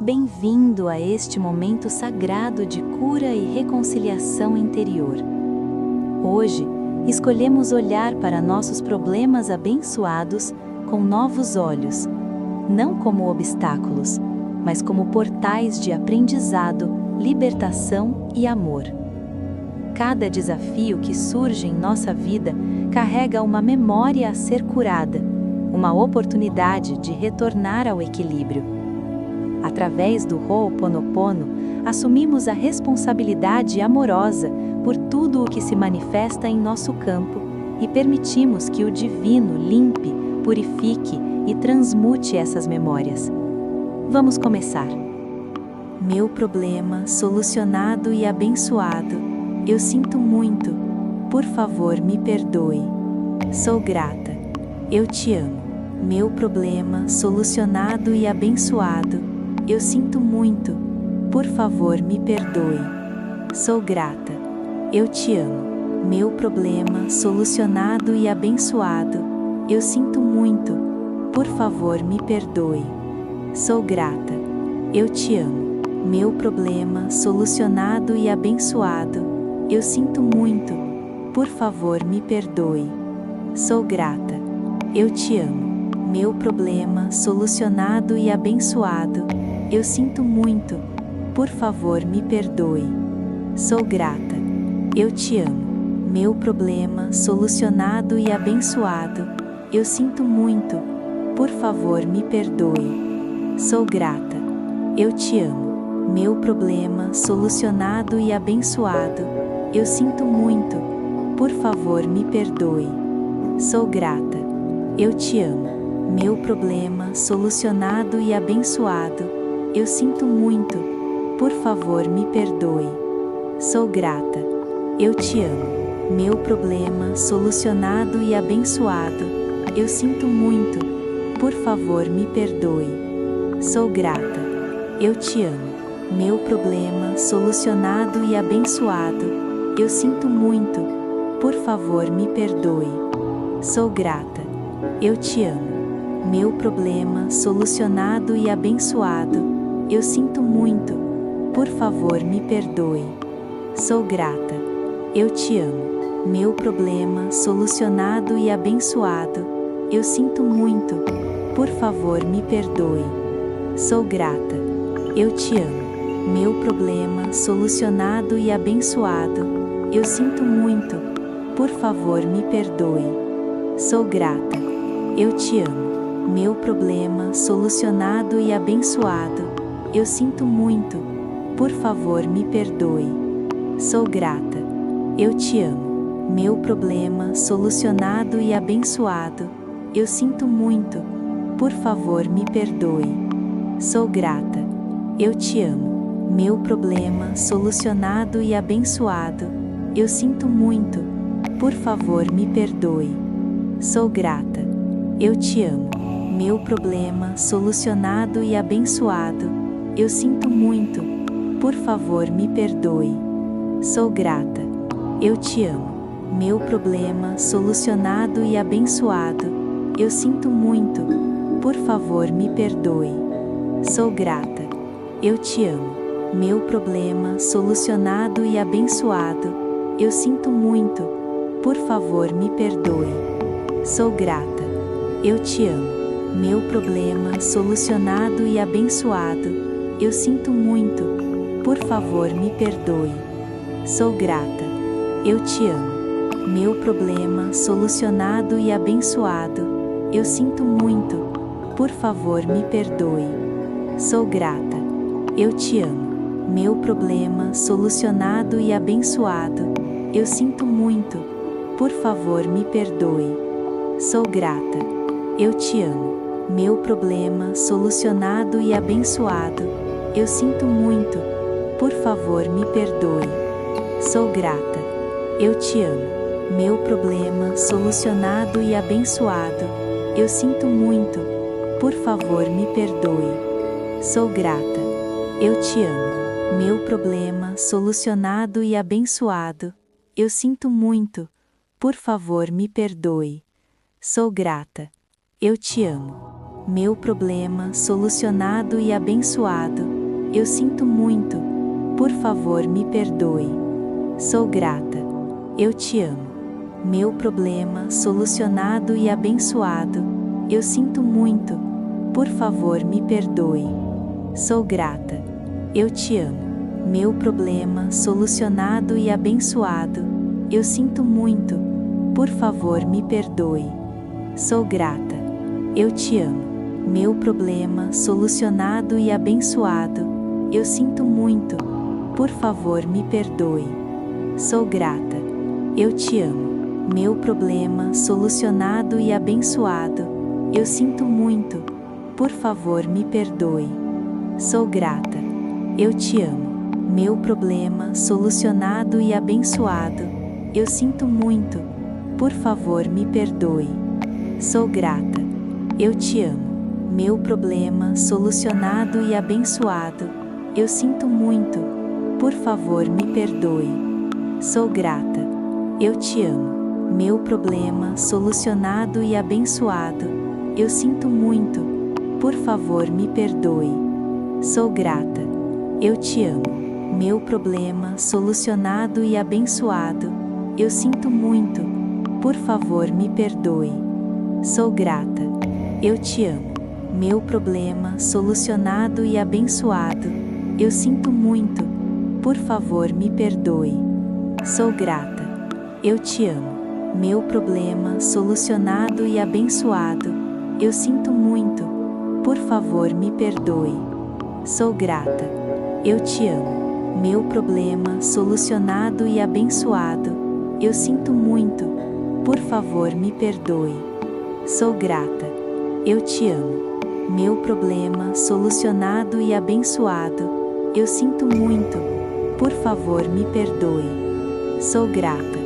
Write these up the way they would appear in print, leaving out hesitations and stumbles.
Bem-vindo a este momento sagrado de cura e reconciliação interior. Hoje, escolhemos olhar para nossos problemas abençoados com novos olhos, não como obstáculos, mas como portais de aprendizado, libertação e amor. Cada desafio que surge em nossa vida carrega uma memória a ser curada, uma oportunidade de retornar ao equilíbrio. Através do Ho'oponopono, assumimos a responsabilidade amorosa por tudo o que se manifesta em nosso campo e permitimos que o divino limpe, purifique e transmute essas memórias. Vamos começar. Meu problema solucionado e abençoado. Eu sinto muito. Por favor, me perdoe. Sou grata. Eu te amo. Meu problema solucionado e abençoado. Eu sinto muito. Por favor, me perdoe. Sou grata. Eu te amo. Meu problema solucionado e abençoado. Eu sinto muito. Por favor, me perdoe. Sou grata. Eu te amo. Meu problema solucionado e abençoado. Eu sinto muito. Por favor, me perdoe. Sou grata. Eu te amo. Meu problema solucionado e abençoado. Eu sinto muito. Por favor, me perdoe. Sou grata. Eu te amo. Meu problema solucionado e abençoado. Eu sinto muito. Por favor, me perdoe. Sou grata. Eu te amo. Meu problema solucionado e abençoado. Eu sinto muito. Por favor, me perdoe. Sou grata. Eu te amo. Meu problema solucionado e abençoado. Eu sinto muito. Por favor, me perdoe. Sou grata. Eu te amo. Meu problema solucionado e abençoado. Eu sinto muito. Por favor, me perdoe. Sou grata. Eu te amo. Meu problema solucionado e abençoado. Eu sinto muito. Por favor, me perdoe. Sou grata. Eu te amo. Meu problema solucionado e abençoado. Eu sinto muito. Por favor, me perdoe. Sou grata. Eu te amo. Meu problema solucionado e abençoado. Eu sinto muito. Por favor, me perdoe. Sou grata. Eu te amo. Meu problema solucionado e abençoado. Eu sinto muito. Por favor, me perdoe. Sou grata. Eu te amo. Meu problema solucionado e abençoado. Eu sinto muito. Por favor, me perdoe. Sou grata. Eu te amo. Meu problema solucionado e abençoado. Eu sinto muito. Por favor, me perdoe. Sou grata. Eu te amo. Meu problema solucionado e abençoado. Eu sinto muito. Por favor, me perdoe. Sou grata. Eu te amo. Meu problema solucionado e abençoado. Eu sinto muito. Por favor, me perdoe. Sou grata. Eu te amo. Meu problema solucionado e abençoado. Eu sinto muito. Por favor, me perdoe. Sou grata. Eu te amo. Meu problema solucionado e abençoado. Eu sinto muito. Por favor, me perdoe. Sou grata. Eu te amo. Meu problema solucionado e abençoado. Eu sinto muito. Por favor, me perdoe. Sou grata. Eu te amo. Meu problema solucionado e abençoado. Eu sinto muito. Por favor, me perdoe. Sou grata. Eu te amo. Meu problema solucionado e abençoado. Eu sinto muito. Por favor, me perdoe. Sou grata. Eu te amo. Meu problema solucionado e abençoado. Eu sinto muito. Por favor, me perdoe. Sou grata. Eu te amo. Meu problema solucionado e abençoado. Eu sinto muito. Por favor, me perdoe. Sou grata. Eu te amo. Meu problema solucionado e abençoado. Eu sinto muito. Por favor, me perdoe. Sou grata. Eu te amo. Meu problema solucionado e abençoado. Eu sinto muito. Por favor, me perdoe. Sou grata. Eu te amo. Meu problema solucionado e abençoado. Eu sinto muito. Por favor, me perdoe. Sou grata. Eu te amo. Meu problema solucionado e abençoado. Eu sinto muito. Por favor, me perdoe. Sou grata. Eu te amo. Meu problema solucionado e abençoado. Eu sinto muito. Por favor, me perdoe. Sou grata. Eu te amo. Meu problema solucionado e abençoado. Eu sinto muito. Por favor, me perdoe. Sou grata. Eu te amo. Meu problema solucionado e abençoado. Eu sinto muito. Por favor, me perdoe. Sou grata. Eu te amo. Meu problema solucionado e abençoado. Eu sinto muito. Por favor, me perdoe. Sou grata. Eu te amo. Meu problema solucionado e abençoado. Eu sinto muito. Por favor, me perdoe. Sou grata. Eu te amo. Meu problema solucionado e abençoado. Eu sinto muito. Por favor, me perdoe. Sou grata. Eu te amo. Meu problema solucionado e abençoado. Eu sinto muito. Por favor, me perdoe. Sou grata. Eu te amo. Meu problema solucionado e abençoado. Eu sinto muito. Por favor, me perdoe. Sou grata. Eu te amo. Meu problema solucionado e abençoado. Eu sinto muito. Por favor, me perdoe. Sou grata. Eu te amo. Meu problema solucionado e abençoado. Eu sinto muito. Por favor, me perdoe. Sou grata.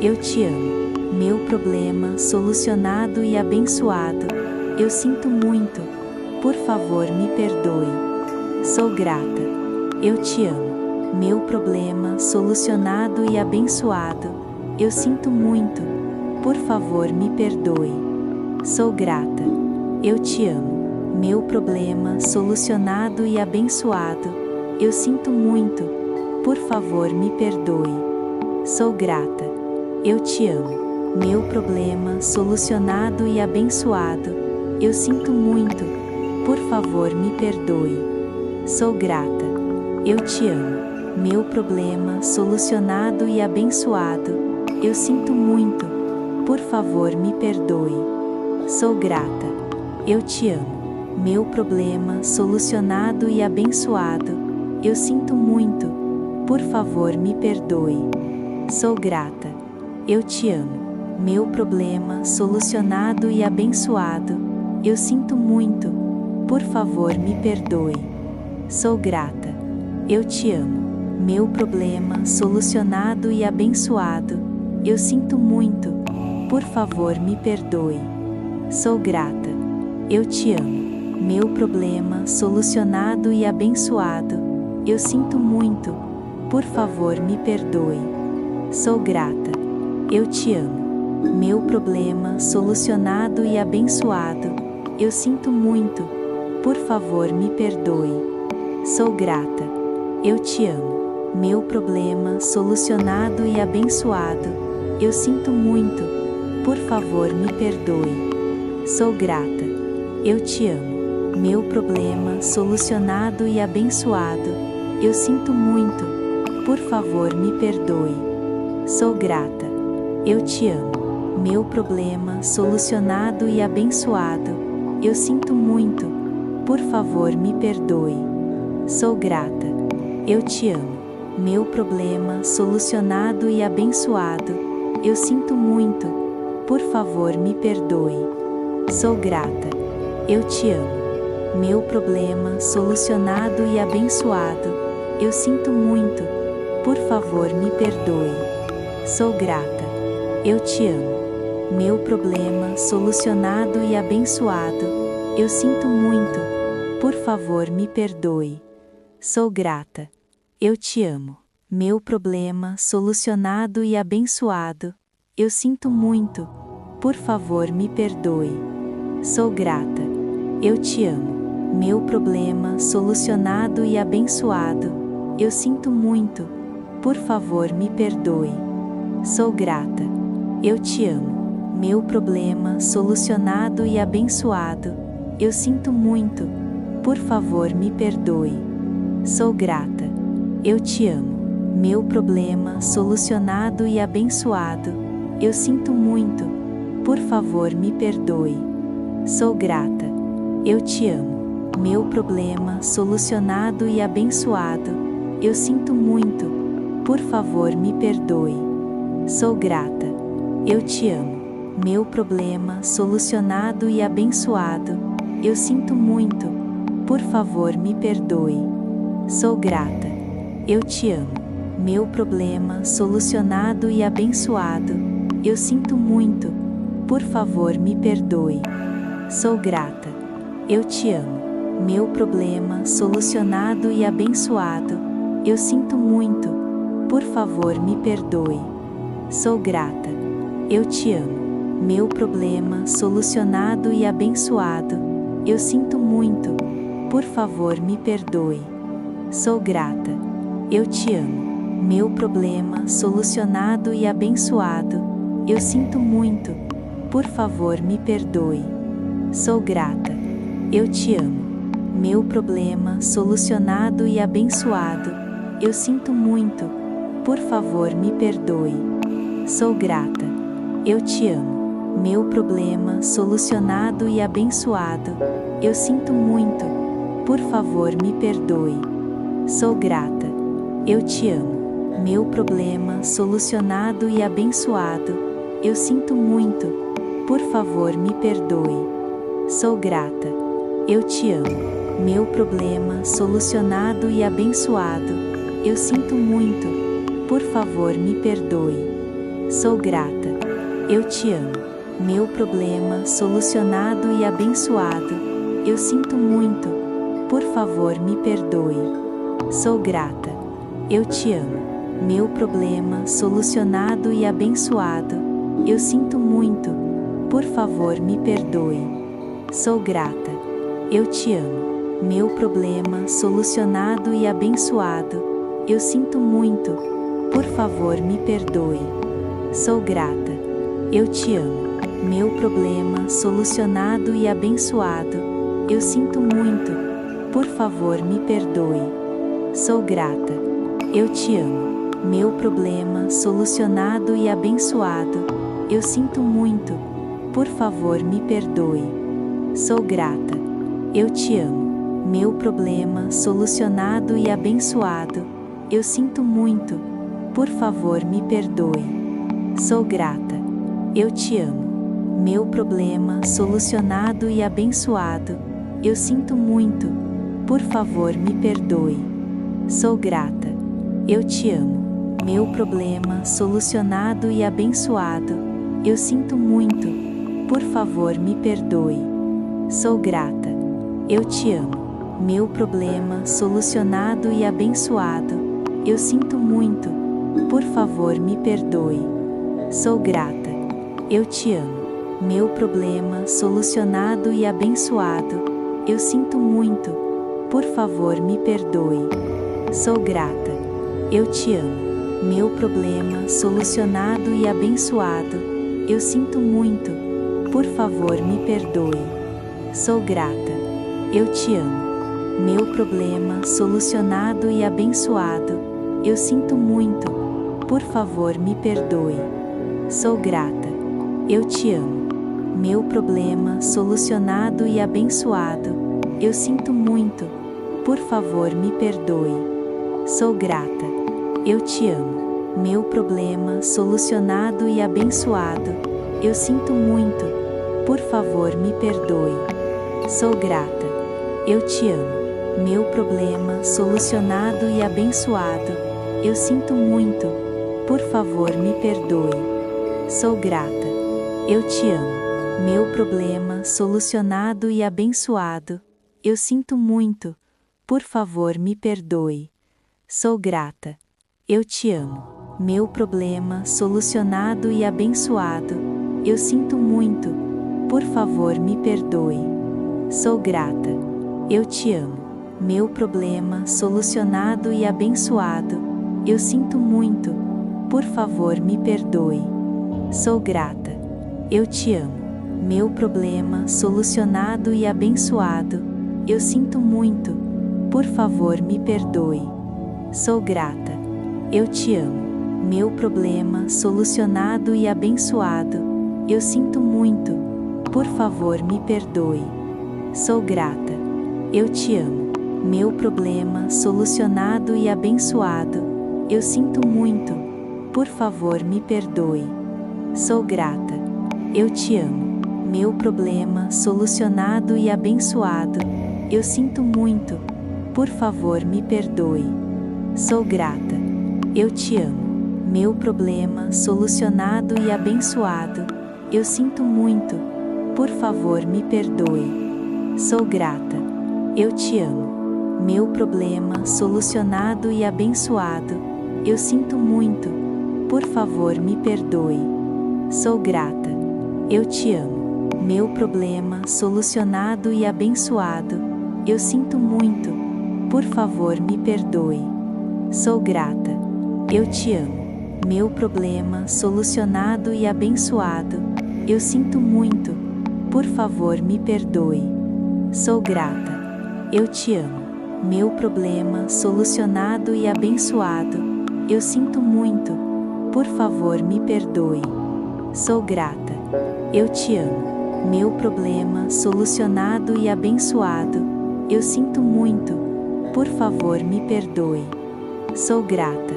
Eu te amo. Meu problema solucionado e abençoado. Eu sinto muito. Por favor, me perdoe. Sou grata. Eu te amo. Meu problema solucionado e abençoado. Eu sinto muito. Por favor, me perdoe. Sou grata. Eu te amo. Meu problema solucionado e abençoado. Eu sinto muito. Por favor, me perdoe. Sou grata. Eu te amo. Meu problema solucionado e abençoado. Eu sinto muito. Por favor, me perdoe. Sou grata. Eu te amo. Meu problema solucionado e abençoado. Eu sinto muito. Por favor, me perdoe. Sou grata. Eu te amo. Meu problema solucionado e abençoado. Eu sinto muito. Por favor, me perdoe. Sou grata. Eu te amo. Meu problema solucionado e abençoado. Eu sinto muito. Por favor, me perdoe. Sou grata. Eu te amo. Meu problema solucionado e abençoado. Eu sinto muito. Por favor, me perdoe. Sou grata. Eu te amo. Meu problema solucionado e abençoado. Eu sinto muito. Por favor, me perdoe. Sou grata. Eu te amo. Meu problema solucionado e abençoado. Eu sinto muito. Por favor, me perdoe. Sou grata. Eu te amo. Meu problema solucionado e abençoado. Eu sinto muito. Por favor, me perdoe. Sou grata. Eu te amo. Meu problema solucionado e abençoado. Eu sinto muito. Por favor, me perdoe. Sou grata. Eu te amo. Meu problema solucionado e abençoado. Eu sinto muito. Por favor, me perdoe. Sou grata. Eu te amo. Meu problema solucionado e abençoado. Eu sinto muito. Por favor, me perdoe. Sou grata. Eu te amo. Meu problema solucionado e abençoado. Eu sinto muito. Por favor, me perdoe. Sou grata. Eu te amo. Meu problema solucionado e abençoado. Eu sinto muito. Por favor, me perdoe. Sou grata. Eu te amo. Meu problema solucionado e abençoado. Eu sinto muito. Por favor, me perdoe. Sou grata. Eu te amo. Meu problema solucionado e abençoado. Eu sinto muito. Por favor, me perdoe. Sou grata. Eu te amo. Meu problema solucionado e abençoado. Eu sinto muito. Por favor, me perdoe. Sou grata. Eu te amo. Meu problema solucionado e abençoado. Eu sinto muito. Por favor, me perdoe. Sou grata. Eu te amo. Meu problema solucionado e abençoado. Eu sinto muito. Por favor, me perdoe. Sou grata. Eu te amo. Meu problema solucionado e abençoado. Eu sinto muito. Por favor, me perdoe. Sou grata. Eu te amo. Meu problema solucionado e abençoado. Eu sinto muito. Por favor, me perdoe. Sou grata. Eu te amo. Meu problema solucionado e abençoado. Eu sinto muito. Por favor, me perdoe. Sou grata. Eu te amo. Meu problema solucionado e abençoado. Eu sinto muito. Por favor, me perdoe. Sou grata. Eu te amo. Meu problema solucionado e abençoado. Eu sinto muito. Por favor, me perdoe. Sou grata. Eu te amo. Meu problema solucionado e abençoado. Eu sinto muito. Por favor, me perdoe. Sou grata. Eu te amo. Meu problema solucionado e abençoado. Eu sinto muito. Por favor, me perdoe. Sou grata. Eu te amo. Meu problema solucionado e abençoado. Eu sinto muito. Por favor, me perdoe. Sou grata. Eu te amo. Meu problema solucionado e abençoado. Eu sinto muito. Por favor, me perdoe. Sou grata. Eu te amo. Meu problema solucionado e abençoado. Eu sinto muito. Por favor, me perdoe. Sou grata. Eu te amo. Meu problema solucionado e abençoado. Eu sinto muito. Por favor, me perdoe. Sou grata. Eu te amo. Meu problema solucionado e abençoado. Eu sinto muito. Por favor, me perdoe. Sou grata. Eu te amo. Meu problema solucionado e abençoado. Eu sinto muito. Por favor, me perdoe. Sou grata. Eu te amo. Meu problema solucionado e abençoado. Eu sinto muito. Por favor, me perdoe. Sou grata. Eu te amo. Meu problema solucionado e abençoado. Eu sinto muito. Por favor, me perdoe. Sou grata. Eu te amo. Meu problema solucionado e abençoado. Eu sinto muito. Por favor, me perdoe. Sou grata. Eu te amo. Meu problema solucionado e abençoado. Eu sinto muito. Por favor, me perdoe. Sou grata. Eu te amo. Meu problema solucionado e abençoado. Eu sinto muito. Por favor, me perdoe. Sou grata. Eu te amo. Meu problema solucionado e abençoado. Eu sinto muito. Por favor, me perdoe. Sou grata. Eu te amo. Meu problema solucionado e abençoado. Eu sinto muito. Por favor, me perdoe. Sou grata. Eu te amo. Meu problema solucionado e abençoado. Eu sinto muito. Por favor, me perdoe. Sou grata. Eu te amo. Meu problema solucionado e abençoado. Eu sinto muito. Por favor, me perdoe. Sou grata. Eu te amo. Meu problema solucionado e abençoado. Eu sinto muito. Por favor, me perdoe. Sou grata. Eu te amo. Meu problema solucionado e abençoado. Eu sinto muito. Por favor, me perdoe. Sou grata. Eu te amo. Meu problema solucionado e abençoado. Eu sinto muito. Por favor, me perdoe. Sou grata. Eu te amo. Meu problema solucionado e abençoado. Eu sinto muito. Por favor, me perdoe. Sou grata. Eu te amo. Meu problema solucionado e abençoado. Eu sinto muito. Por favor, me perdoe. Sou grata. Eu te amo. Meu problema solucionado e abençoado. Eu sinto muito. Por favor, me perdoe. Sou grata. Eu te amo. Meu problema solucionado e abençoado. Eu sinto muito. Por favor, me perdoe. Sou grata. Eu te amo. Meu problema solucionado e abençoado. Eu sinto muito. Por favor, me perdoe. Sou grata. Eu te amo. Meu problema solucionado e abençoado. Eu sinto muito. Por favor, me perdoe. Sou grata. Eu te amo. Meu problema solucionado e abençoado. Eu sinto muito. Por favor, me perdoe. Sou grata. Eu te amo. Meu problema solucionado e abençoado. Eu sinto muito. Por favor, me perdoe. Sou grata. Eu te amo. Meu problema solucionado e abençoado. Eu sinto muito. Por favor, me perdoe. Sou grata. Eu te amo. Meu problema solucionado e abençoado. Eu sinto muito. Por favor, me perdoe. Sou grata. Eu te amo. Meu problema solucionado e abençoado. Eu sinto muito. Por favor, me perdoe. Sou grata. Eu te amo. Meu problema solucionado e abençoado. Eu sinto muito. Por favor, me perdoe. Sou grata.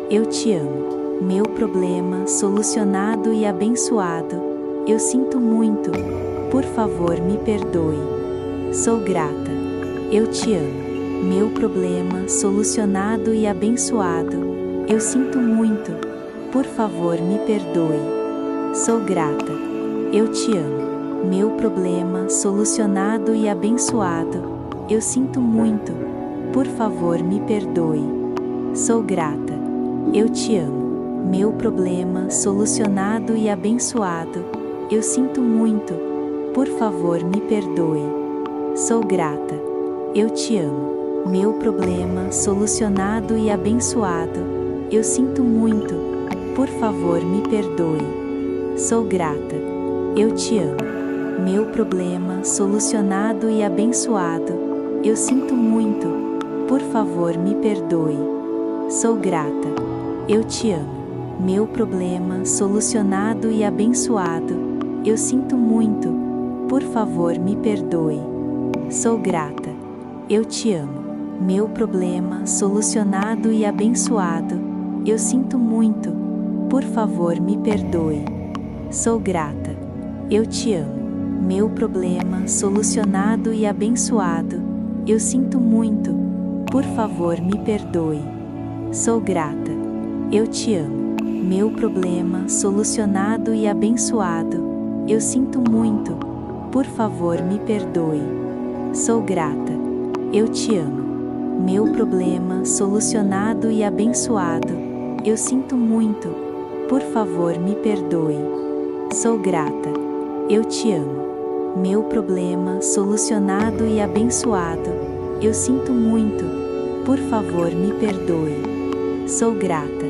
Eu te amo. Meu problema solucionado e abençoado. Eu sinto muito. Por favor, me perdoe. Sou grata. Eu te amo. Meu problema solucionado e abençoado. Eu sinto muito. Por favor, me perdoe. Sou grata. Eu te amo. Meu problema solucionado e abençoado. Eu sinto muito. Por favor, me perdoe. Sou grata. Eu te amo. Meu problema solucionado e abençoado. Eu sinto muito. Por favor, me perdoe. Sou grata. Eu te amo. Meu problema solucionado e abençoado. Eu sinto muito. Por favor, me perdoe. Sou grata. Eu te amo. Meu problema solucionado e abençoado. Eu sinto muito. Por favor, me perdoe. Sou grata. Eu te amo. Meu problema solucionado e abençoado. Eu sinto muito. Por favor, me perdoe. Sou grata. Eu te amo. Meu problema solucionado e abençoado. Eu sinto muito. Por favor, me perdoe. Sou grata. Eu te amo. Meu problema solucionado e abençoado. Eu sinto muito. Por favor, me perdoe. Sou grata. Eu te amo. Meu problema solucionado e abençoado. Eu sinto muito. Por favor, me perdoe. Sou grata. Eu te amo. Meu problema solucionado e abençoado. Eu sinto muito. Por favor, me perdoe. Sou grata. Eu te amo. Meu problema solucionado e abençoado. Eu sinto muito. Por favor, me perdoe. Sou grata.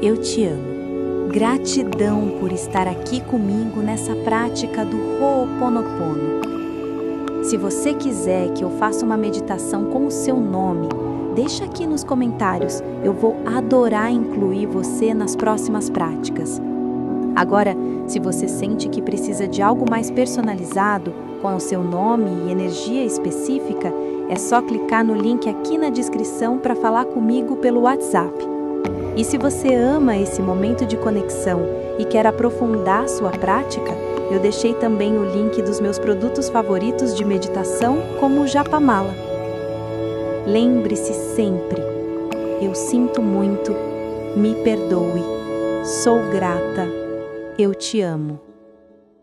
Eu te amo. Gratidão por estar aqui comigo nessa prática do Ho'oponopono. Se você quiser que eu faça uma meditação com o seu nome, deixa aqui nos comentários. Eu vou adorar incluir você nas próximas práticas. Agora, se você sente que precisa de algo mais personalizado, com o seu nome e energia específica, é só clicar no link aqui na descrição para falar comigo pelo WhatsApp. E se você ama esse momento de conexão e quer aprofundar sua prática, eu deixei também o link dos meus produtos favoritos de meditação, como o Japamala. Lembre-se sempre: eu sinto muito, me perdoe, sou grata, eu te amo.